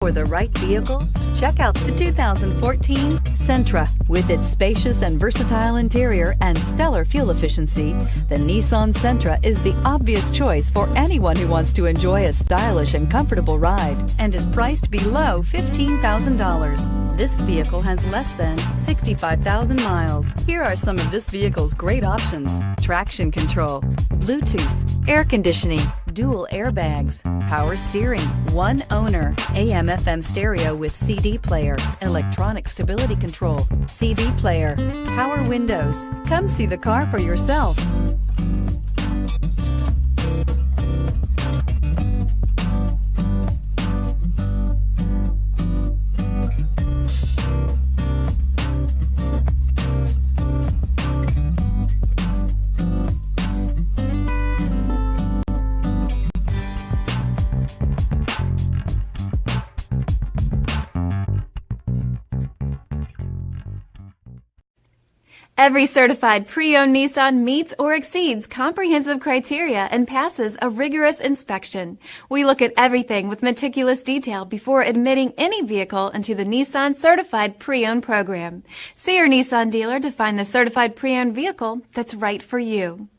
For the right vehicle, check out the 2014 Sentra. With its spacious and versatile interior and stellar fuel efficiency, the Nissan Sentra is the obvious choice for anyone who wants to enjoy a stylish and comfortable ride and is priced below $15,000. This vehicle has less than 65,000 miles. Here are some of this vehicle's great options: traction control, Bluetooth, air conditioning, dual airbags, power steering, one owner, AM/FM stereo with CD player, electronic stability control, CD player, power windows. Come see the car for yourself. Every certified pre-owned Nissan meets or exceeds comprehensive criteria and passes a rigorous inspection. We look at everything with meticulous detail before admitting any vehicle into the Nissan Certified Pre-Owned program. See your Nissan dealer to find the certified pre-owned vehicle that's right for you.